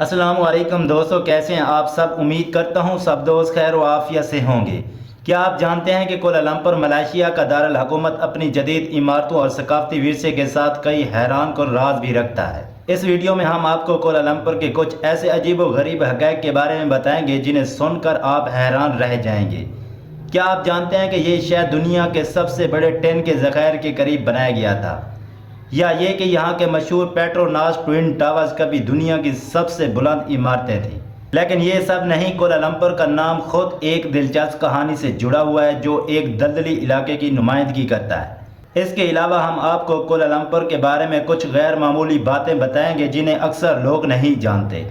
السلام علیکم دوستو، کیسے ہیں آپ سب؟ امید کرتا ہوں سب دوست خیر و عافیت سے ہوں گے۔ کیا آپ جانتے ہیں کہ کوالالمپور ملائیشیا کا دارالحکومت اپنی جدید عمارتوں اور ثقافتی ورثے کے ساتھ کئی حیران کن راز بھی رکھتا ہے؟ اس ویڈیو میں ہم آپ کو کوالالمپور کے کچھ ایسے عجیب و غریب حقائق کے بارے میں بتائیں گے جنہیں سن کر آپ حیران رہ جائیں گے۔ کیا آپ جانتے ہیں کہ یہ شہر دنیا کے سب سے بڑے ٹین کے ذخائر کے قریب بنایا گیا تھا؟ یا یہ کہ یہاں کے مشہور پیٹروناس ٹوئن ٹاورز کبھی دنیا کی سب سے بلند عمارتیں تھیں؟ لیکن یہ سب نہیں، کوالالمپور کا نام خود ایک دلچسپ کہانی سے جڑا ہوا ہے جو ایک دلدلی علاقے کی نمائندگی کرتا ہے۔ اس کے علاوہ ہم آپ کو کوالالمپور کے بارے میں کچھ غیر معمولی باتیں بتائیں گے جنہیں اکثر لوگ نہیں جانتے۔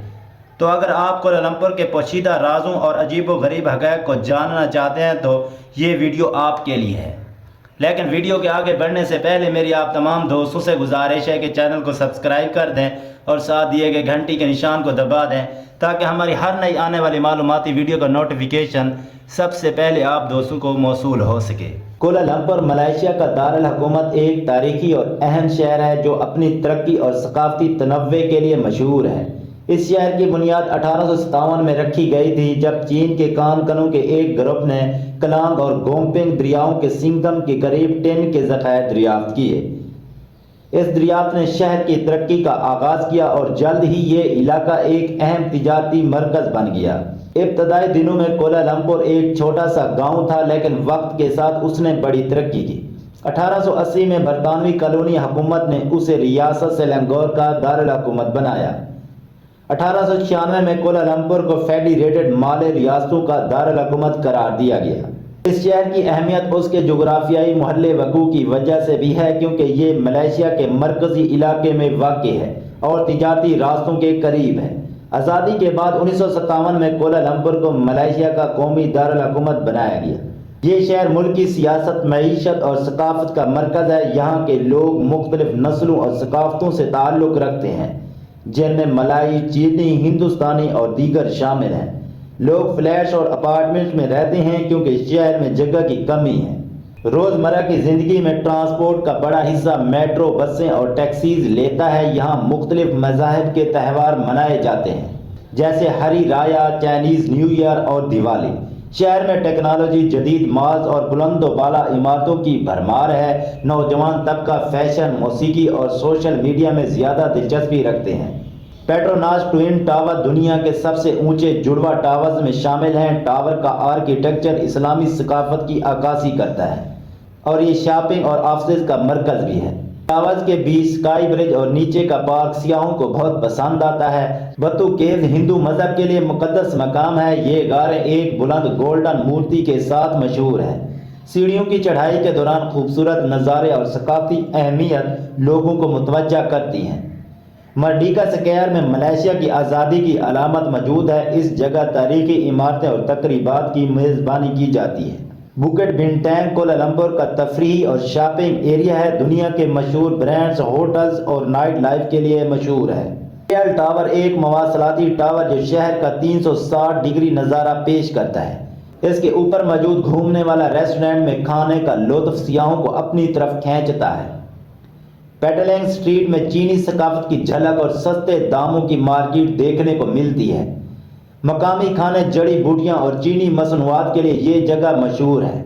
تو اگر آپ کوالالمپور کے پوشیدہ رازوں اور عجیب و غریب حقائق کو جاننا چاہتے ہیں تو یہ ویڈیو آپ کے لیے ہے۔ لیکن ویڈیو کے آگے بڑھنے سے پہلے میری آپ تمام دوستوں سے گزارش ہے کہ چینل کو سبسکرائب کر دیں اور ساتھ دیے گئے گھنٹی کے نشان کو دبا دیں تاکہ ہماری ہر نئی آنے والی معلوماتی ویڈیو کا نوٹیفیکیشن سب سے پہلے آپ دوستوں کو موصول ہو سکے۔ کوالالمپور ملائیشیا کا دارالحکومت ایک تاریخی اور اہم شہر ہے جو اپنی ترقی اور ثقافتی تنوع کے لیے مشہور ہے۔ اس شہر کی بنیاد 1857 میں رکھی گئی تھی جب چین کے کان کنوں کے ایک گروپ نے کلانگ اور گومپنگ دریاؤں کے سنگم کے قریب ٹین کے ذخائر دریافت کیے۔ اس دریافت نے شہر کی ترقی کا آغاز کیا اور جلد ہی یہ علاقہ ایک اہم تجارتی مرکز بن گیا۔ ابتدائی دنوں میں کوالالمپور ایک چھوٹا سا گاؤں تھا لیکن وقت کے ساتھ اس نے بڑی ترقی کی۔ 1880 میں برطانوی کالونی حکومت نے اسے ریاست سیلنگور کا دارالحکومت بنایا۔ 1896 میں کوالالمپور کو فیڈریٹڈ مالے ریاستوں کا دارالحکومت قرار دیا گیا۔ اس شہر کی اہمیت اس کے جغرافیائی محل وقوع کی وجہ سے بھی ہے کیونکہ یہ ملائیشیا کے مرکزی علاقے میں واقع ہے اور تجارتی راستوں کے قریب ہے۔ آزادی کے بعد 1957 میں کوالالمپور کو ملائیشیا کا قومی دارالحکومت بنایا گیا۔ یہ شہر ملک کی سیاست، معیشت اور ثقافت کا مرکز ہے۔ یہاں کے لوگ مختلف نسلوں اور ثقافتوں سے تعلق رکھتے ہیں جن میں ملائی، چینی، ہندوستانی اور دیگر شامل ہیں۔ لوگ فلیٹس اور اپارٹمنٹس میں رہتے ہیں کیونکہ شہر میں جگہ کی کمی ہے۔ روزمرہ کی زندگی میں ٹرانسپورٹ کا بڑا حصہ میٹرو، بسیں اور ٹیکسیز لیتا ہے۔ یہاں مختلف مذاہب کے تہوار منائے جاتے ہیں جیسے ہری رایا، چائنیز نیو ایئر اور دیوالی۔ شہر میں ٹیکنالوجی، جدید مالز اور بلند و بالا عمارتوں کی بھرمار ہے۔ نوجوان طبقہ فیشن، موسیقی اور سوشل میڈیا میں زیادہ دلچسپی رکھتے ہیں۔ پیٹروناس ٹوئن ٹاور دنیا کے سب سے اونچے جڑواں ٹاورز میں شامل ہیں۔ ٹاور کا آرکیٹیکچر اسلامی ثقافت کی عکاسی کرتا ہے اور یہ شاپنگ اور آفسز کا مرکز بھی ہے۔ ٹاورز کے بیچ اسکائی برج اور نیچے کا پارک سیاحوں کو بہت پسند آتا ہے۔ بتو کیوز ہندو مذہب کے لیے مقدس مقام ہے۔ یہ غاریں ایک بلند گولڈن مورتی کے ساتھ مشہور ہے۔ سیڑھیوں کی چڑھائی کے دوران خوبصورت نظارے اور ثقافتی اہمیت لوگوں کو متوجہ کرتی ہیں۔ مرڈیکا سکوائر میں ملائیشیا کی آزادی کی علامت موجود ہے۔ اس جگہ تاریخی عمارتیں اور تقریبات کی میزبانی کی جاتی ہے۔ بکٹ بنٹانگ کوالالمپور کا تفریحی اور شاپنگ ایریا ہے۔ دنیا کے مشہور برانڈز، ہوٹلز اور نائٹ لائف کے لیے مشہور ہے۔ ایل ٹاور ایک مواصلاتی ٹاور جو شہر کا 360 ڈگری نظارہ پیش کرتا ہے۔ اس کے اوپر موجود گھومنے والا ریسٹورنٹ میں کھانے کا لطف سیاحوں کو اپنی طرف کھینچتا ہے۔ پیڈلنگ اسٹریٹ میں چینی ثقافت کی جھلک اور سستے داموں کی مارکیٹ دیکھنے کو ملتی ہے۔ مقامی کھانے، جڑی بوٹیاں اور چینی مصنوعات کے لیے یہ جگہ مشہور ہے۔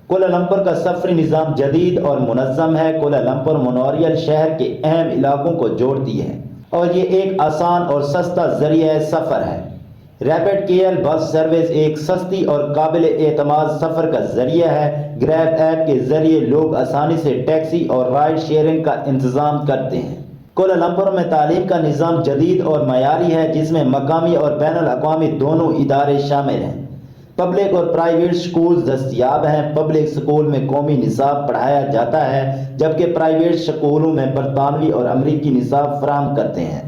کوالالمپور کا سفری نظام جدید اور منظم ہے۔ کوالالمپور مونوریل شہر کے اہم علاقوں کو جوڑتی ہے اور یہ ایک آسان اور سستا ذریعہ سفر ہے۔ ریپڈ کے ایل بس سروس ایک سستی اور قابل اعتماد سفر کا ذریعہ ہے۔ گریب ایپ کے ذریعے لوگ آسانی سے ٹیکسی اور رائڈ شیئرنگ کا انتظام کرتے ہیں۔ کوالالمپور میں تعلیم کا نظام جدید اور معیاری ہے جس میں مقامی اور بین الاقوامی دونوں ادارے شامل ہیں۔ پبلک اور پرائیویٹ سکولز دستیاب ہیں۔ پبلک سکول میں قومی نصاب پڑھایا جاتا ہے جبکہ پرائیویٹ سکولوں میں برطانوی اور امریکی نصاب فراہم کرتے ہیں۔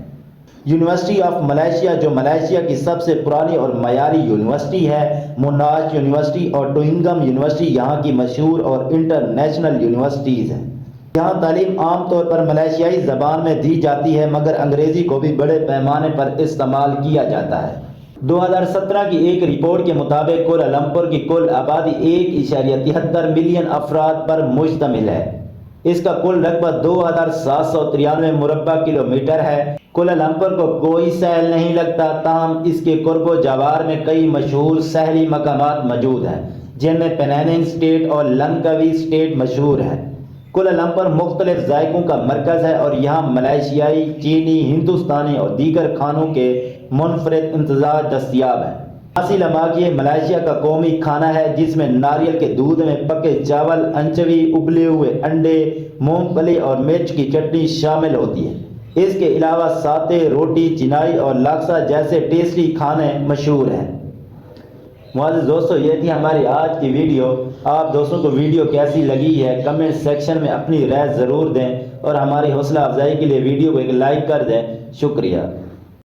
یونیورسٹی آف ملائیشیا جو ملائیشیا کی سب سے پرانی اور معیاری یونیورسٹی ہے۔ موناش یونیورسٹی اور ٹوئنگم یونیورسٹی یہاں کی مشہور اور انٹرنیشنل یونیورسٹیز ہیں۔ یہاں تعلیم عام طور پر ملائیشیائی زبان میں دی جاتی ہے مگر انگریزی کو بھی بڑے پیمانے پر استعمال کیا جاتا ہے۔ 2017 کی ایک رپورٹ کے مطابق کوالالمپور کی کل آبادی 1.73 ملین افراد پر مشتمل ہے۔ اس کا کل رقبہ 2793 مربع کلومیٹر ہے۔ کوالالمپور کو کوئی ساحل نہیں لگتا، تاہم اس کے قرب و جوار میں کئی مشہور ساحلی مقامات موجود ہیں، جن میں پینانگ اسٹریٹ اور لنکاوی اسٹریٹ مشہور ہے۔ کوالالمپور مختلف ذائقوں کا مرکز ہے اور یہاں ملائیشیائی، چینی، ہندوستانی اور دیگر کھانوں کے منفرد امتزاج دستیاب ہیں۔ ماسی لیماک یہ ملائیشیا کا قومی کھانا ہے، جس میں ناریل کے دودھ میں پکے چاول، انچوی، ابلے ہوئے انڈے، مونگ پھلی اور مرچ کی چٹنی شامل ہوتی ہے۔ اس کے علاوہ ساتے، روٹی، چنائی اور لاکسا جیسے ٹیسٹی کھانے مشہور ہیں۔ معزز دوستو، یہ تھی ہماری آج کی ویڈیو۔ آپ دوستوں کو ویڈیو کیسی لگی ہے کمنٹ سیکشن میں اپنی رائے ضرور دیں اور ہماری حوصلہ افزائی کے لیے ویڈیو کو ایک لائک کر دیں۔ شکریہ۔